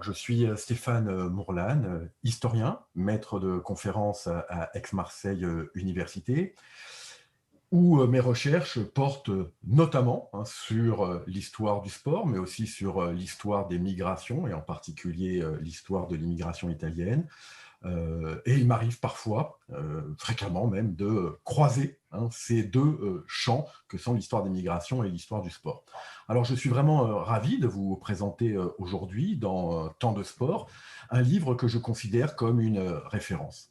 Je suis Stéphane Mourlane, historien, maître de conférences à Aix-Marseille Université, où mes recherches portent notamment sur l'histoire du sport, mais aussi sur l'histoire des migrations, et en particulier l'histoire de l'immigration italienne. Et il m'arrive parfois, fréquemment même, de croiser ces deux champs que sont l'histoire des migrations et l'histoire du sport. Alors je suis vraiment ravi de vous présenter aujourd'hui, dans Temps de sport, un livre que je considère comme une référence.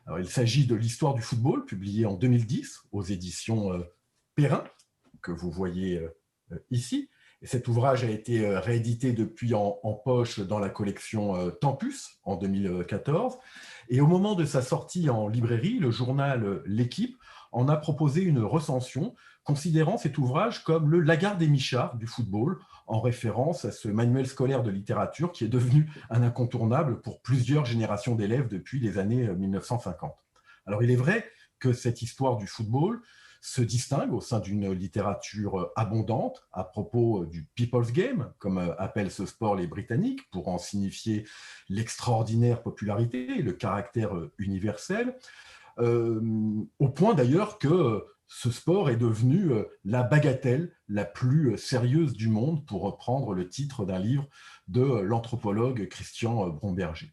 Alors, il s'agit de l'histoire du football, publié en 2010 aux éditions Perrin, que vous voyez ici. Et cet ouvrage a été réédité depuis en poche dans la collection Tempus en 2014. Et au moment de sa sortie en librairie, le journal L'Équipe en a proposé une recension, considérant cet ouvrage comme le Lagarde et Michard du football, en référence à ce manuel scolaire de littérature qui est devenu un incontournable pour plusieurs générations d'élèves depuis les années 1950. Alors il est vrai que cette histoire du football se distingue au sein d'une littérature abondante à propos du People's Game, comme appellent ce sport les Britanniques, pour en signifier l'extraordinaire popularité et le caractère universel, au point d'ailleurs que ce sport est devenu la bagatelle la plus sérieuse du monde, pour reprendre le titre d'un livre de l'anthropologue Christian Bromberger.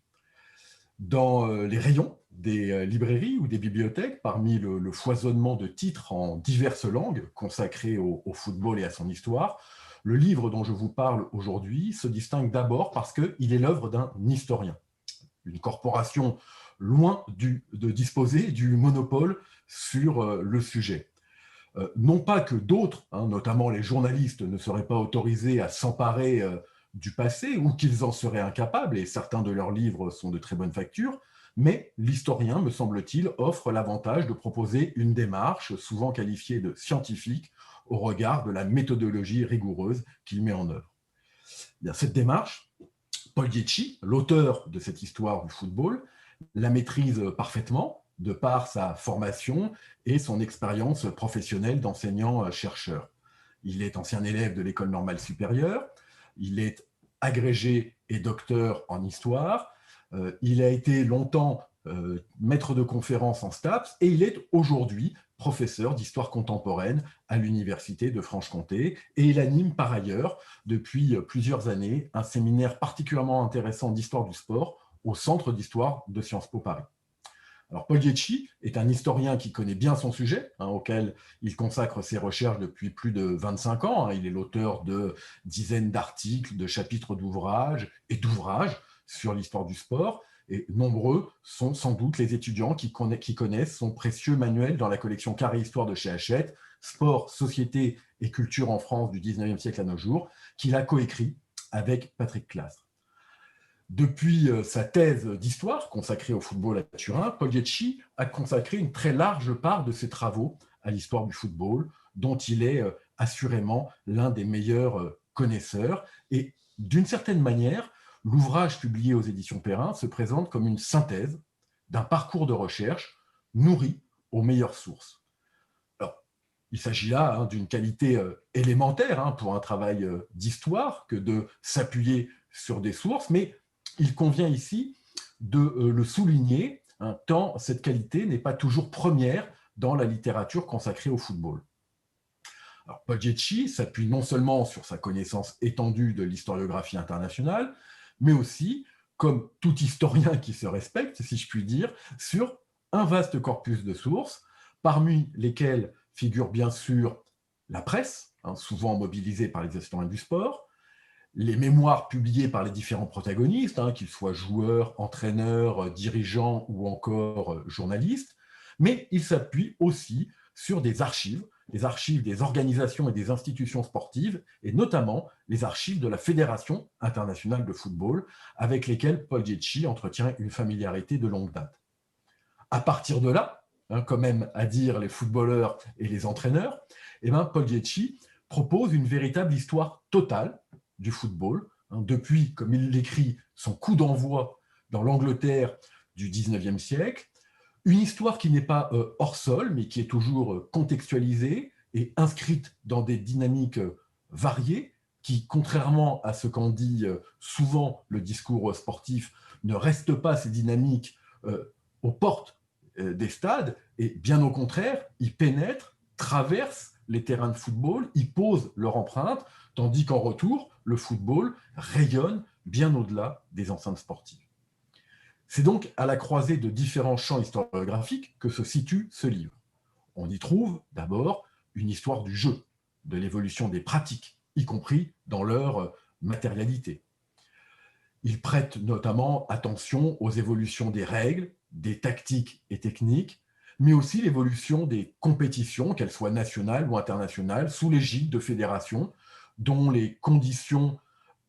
Dans les rayons des librairies ou des bibliothèques, parmi le foisonnement de titres en diverses langues consacrés au football et à son histoire, le livre dont je vous parle aujourd'hui se distingue d'abord parce qu'il est l'œuvre d'un historien, une corporation loin de disposer du monopole sur le sujet. Non pas que d'autres, notamment les journalistes, ne seraient pas autorisés à s'emparer du passé ou qu'ils en seraient incapables, et certains de leurs livres sont de très bonne facture, mais l'historien, me semble-t-il, offre l'avantage de proposer une démarche souvent qualifiée de scientifique au regard de la méthodologie rigoureuse qu'il met en œuvre. Bien, cette démarche, Paul Dietschi, l'auteur de cette histoire du football, la maîtrise parfaitement de par sa formation et son expérience professionnelle d'enseignant-chercheur. Il est ancien élève de l'École normale supérieure, il est agrégé et docteur en histoire, il a été longtemps maître de conférences en STAPS et il est aujourd'hui professeur d'histoire contemporaine à l'Université de Franche-Comté, et il anime par ailleurs depuis plusieurs années un séminaire particulièrement intéressant d'histoire du sport au Centre d'histoire de Sciences Po Paris. Alors, Paul Dietschi est un historien qui connaît bien son sujet, auquel il consacre ses recherches depuis plus de 25 ans. Il est l'auteur de dizaines d'articles, de chapitres d'ouvrages et d'ouvrages sur l'histoire du sport. Et nombreux sont sans doute les étudiants qui connaissent son précieux manuel dans la collection Carré Histoire de chez Hachette, Sport, Société et Culture en France du 19e siècle à nos jours, qu'il a coécrit avec Patrick Claas. Depuis sa thèse d'histoire consacrée au football à Turin, Paul Dietschi a consacré une très large part de ses travaux à l'histoire du football, dont il est assurément l'un des meilleurs connaisseurs. Et d'une certaine manière, l'ouvrage publié aux éditions Perrin se présente comme une synthèse d'un parcours de recherche nourri aux meilleures sources. Alors, il s'agit là d'une qualité élémentaire pour un travail d'histoire que de s'appuyer sur des sources, mais il convient ici de le souligner, tant cette qualité n'est pas toujours première dans la littérature consacrée au football. Alors, Paul Dietschi s'appuie non seulement sur sa connaissance étendue de l'historiographie internationale, mais aussi, comme tout historien qui se respecte, si je puis dire, sur un vaste corpus de sources, parmi lesquelles figure bien sûr la presse, souvent mobilisée par les historiens du sport, les mémoires publiées par les différents protagonistes, qu'ils soient joueurs, entraîneurs, dirigeants ou encore journalistes, mais il s'appuie aussi sur des archives des organisations et des institutions sportives, et notamment les archives de la Fédération internationale de football, avec lesquelles Paul Dietschi entretient une familiarité de longue date. À partir de là, comme même à dire les footballeurs et les entraîneurs, Paul Dietschi propose une véritable histoire totale du football, depuis, comme il l'écrit, son coup d'envoi dans l'Angleterre du 19e siècle, une histoire qui n'est pas hors sol, mais qui est toujours contextualisée et inscrite dans des dynamiques variées, qui, contrairement à ce qu'en dit souvent le discours sportif, ne reste pas ces dynamiques aux portes des stades, et bien au contraire, ils pénètrent, traversent les terrains de football, ils posent leur empreinte, tandis qu'en retour, le football rayonne bien au-delà des enceintes sportives. C'est donc à la croisée de différents champs historiographiques que se situe ce livre. On y trouve d'abord une histoire du jeu, de l'évolution des pratiques, y compris dans leur matérialité. Il prête notamment attention aux évolutions des règles, des tactiques et techniques, mais aussi l'évolution des compétitions, qu'elles soient nationales ou internationales, sous l'égide de fédérations dont les conditions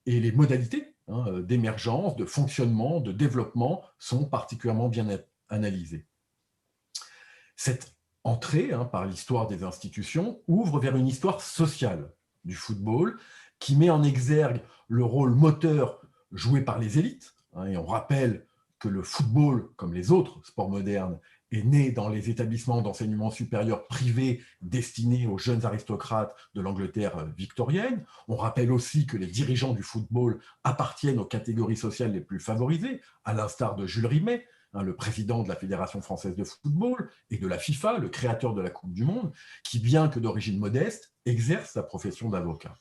et les modalités d'émergence, de fonctionnement, de développement sont particulièrement bien analysées. Cette entrée par l'histoire des institutions ouvre vers une histoire sociale du football qui met en exergue le rôle moteur joué par les élites. Et on rappelle que le football, comme les autres sports modernes, est né dans les établissements d'enseignement supérieur privés destinés aux jeunes aristocrates de l'Angleterre victorienne. On rappelle aussi que les dirigeants du football appartiennent aux catégories sociales les plus favorisées, à l'instar de Jules Rimet, le président de la Fédération française de football, et de la FIFA, le créateur de la Coupe du Monde, qui, bien que d'origine modeste, exerce sa profession d'avocat.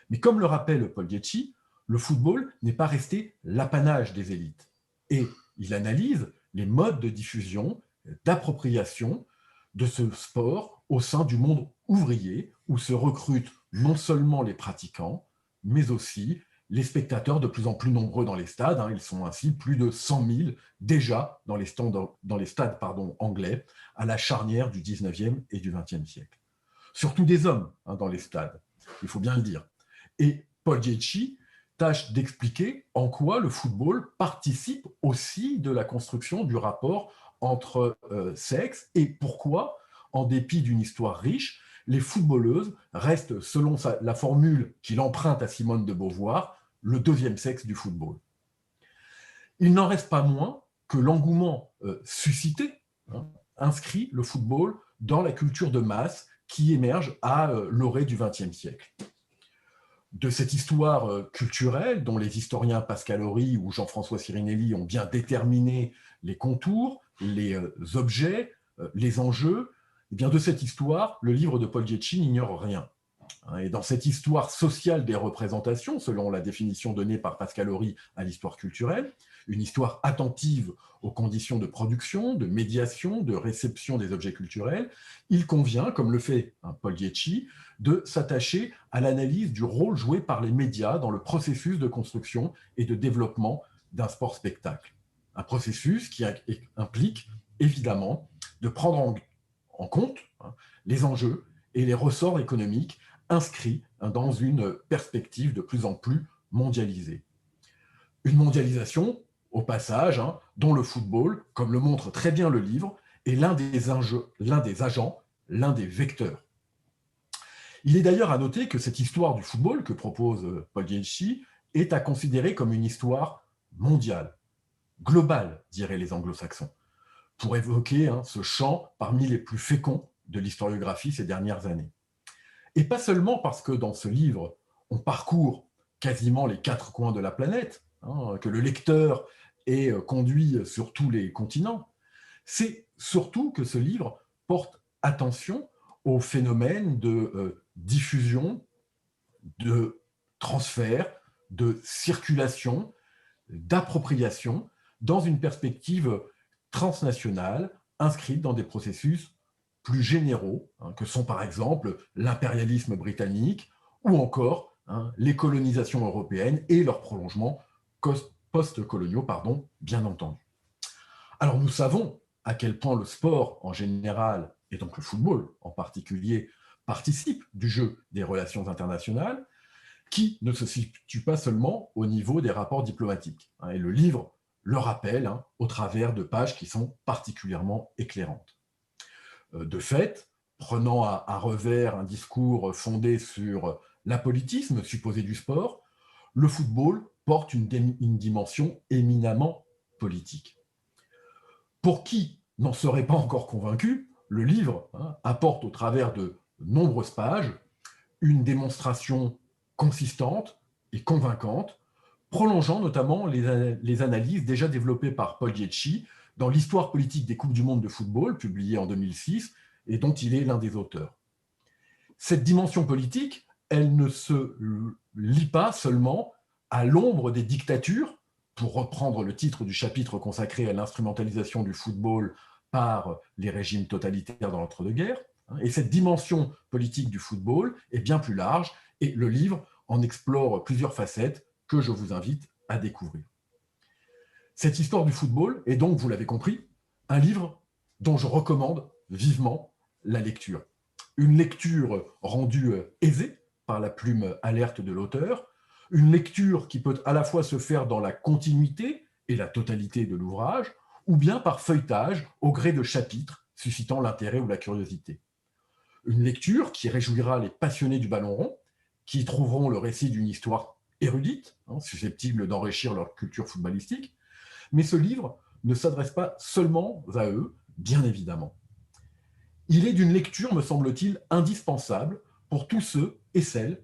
Mais comme le rappelle Paul Ghiacci, le football n'est pas resté l'apanage des élites. Et il analyse les modes de diffusion, d'appropriation de ce sport au sein du monde ouvrier, où se recrutent non seulement les pratiquants, mais aussi les spectateurs de plus en plus nombreux dans les stades. Ils sont ainsi plus de 100 000 déjà dans les stades anglais, à la charnière du 19e et du 20e siècle. Surtout des hommes dans les stades, il faut bien le dire. Et Paul Ghiacci tâche d'expliquer en quoi le football participe aussi de la construction du rapport entre sexes et pourquoi, en dépit d'une histoire riche, les footballeuses restent, selon la formule qu'il emprunte à Simone de Beauvoir, le deuxième sexe du football. Il n'en reste pas moins que l'engouement suscité inscrit le football dans la culture de masse qui émerge à l'orée du XXe siècle. De cette histoire culturelle, dont les historiens Pascal Horry ou Jean-François Sirinelli ont bien déterminé les contours, les objets, les enjeux, et bien de cette histoire, le livre de Paul Ghiacci n'ignore rien. Et dans cette histoire sociale des représentations, selon la définition donnée par Pascal Horry à l'histoire culturelle, une histoire attentive aux conditions de production, de médiation, de réception des objets culturels, il convient, comme le fait Paul Ghiacci, de s'attacher à l'analyse du rôle joué par les médias dans le processus de construction et de développement d'un sport-spectacle. Un processus qui implique, évidemment, de prendre en compte les enjeux et les ressorts économiques inscrits dans une perspective de plus en plus mondialisée. Une mondialisation, au passage, dont le football, comme le montre très bien le livre, est l'un des agents, l'un des vecteurs. Il est d'ailleurs à noter que cette histoire du football que propose Paul Ghiacci est à considérer comme une histoire mondiale, globale, diraient les anglo-saxons, pour évoquer ce champ parmi les plus féconds de l'historiographie ces dernières années. Et pas seulement parce que dans ce livre, on parcourt quasiment les 4 coins de la planète, que le lecteur est conduit sur tous les continents, c'est surtout que ce livre porte attention au phénomène de diffusion, de transfert, de circulation, d'appropriation, dans une perspective transnationale, inscrite dans des processus plus généraux, que sont par exemple l'impérialisme britannique ou encore les colonisations européennes et leurs prolongements post-coloniaux, bien entendu. Alors nous savons à quel point le sport en général, et donc le football en particulier, participe du jeu des relations internationales, qui ne se situe pas seulement au niveau des rapports diplomatiques. Et le livre le rappelle au travers de pages qui sont particulièrement éclairantes. De fait, prenant à revers un discours fondé sur l'apolitisme supposé du sport, le football porte une dimension éminemment politique. Pour qui n'en serait pas encore convaincu, le livre apporte au travers de nombreuses pages une démonstration consistante et convaincante, prolongeant notamment les analyses déjà développées par Paul Dietschi dans l'histoire politique des Coupes du monde de football, publié en 2006, et dont il est l'un des auteurs. Cette dimension politique, elle ne se lie pas seulement à l'ombre des dictatures, pour reprendre le titre du chapitre consacré à l'instrumentalisation du football par les régimes totalitaires dans l'entre-deux-guerres. Et cette dimension politique du football est bien plus large, et le livre en explore plusieurs facettes que je vous invite à découvrir. Cette histoire du football est donc, vous l'avez compris, un livre dont je recommande vivement la lecture. Une lecture rendue aisée par la plume alerte de l'auteur, une lecture qui peut à la fois se faire dans la continuité et la totalité de l'ouvrage, ou bien par feuilletage au gré de chapitres suscitant l'intérêt ou la curiosité. Une lecture qui réjouira les passionnés du ballon rond, qui trouveront le récit d'une histoire érudite, susceptible d'enrichir leur culture footballistique. Mais ce livre ne s'adresse pas seulement à eux, bien évidemment. Il est d'une lecture, me semble-t-il, indispensable pour tous ceux et celles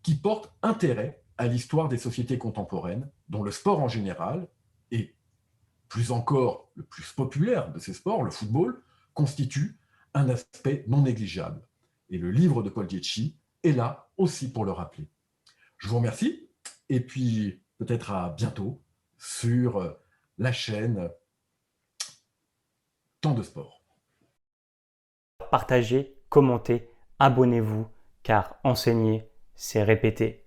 qui portent intérêt à l'histoire des sociétés contemporaines, dont le sport en général, et plus encore le plus populaire de ces sports, le football, constitue un aspect non négligeable. Et le livre de Paul Dietschi est là aussi pour le rappeler. Je vous remercie, et puis peut-être à bientôt sur la chaîne Temps de Sport. Partagez, commentez, abonnez-vous, car enseigner, c'est répéter.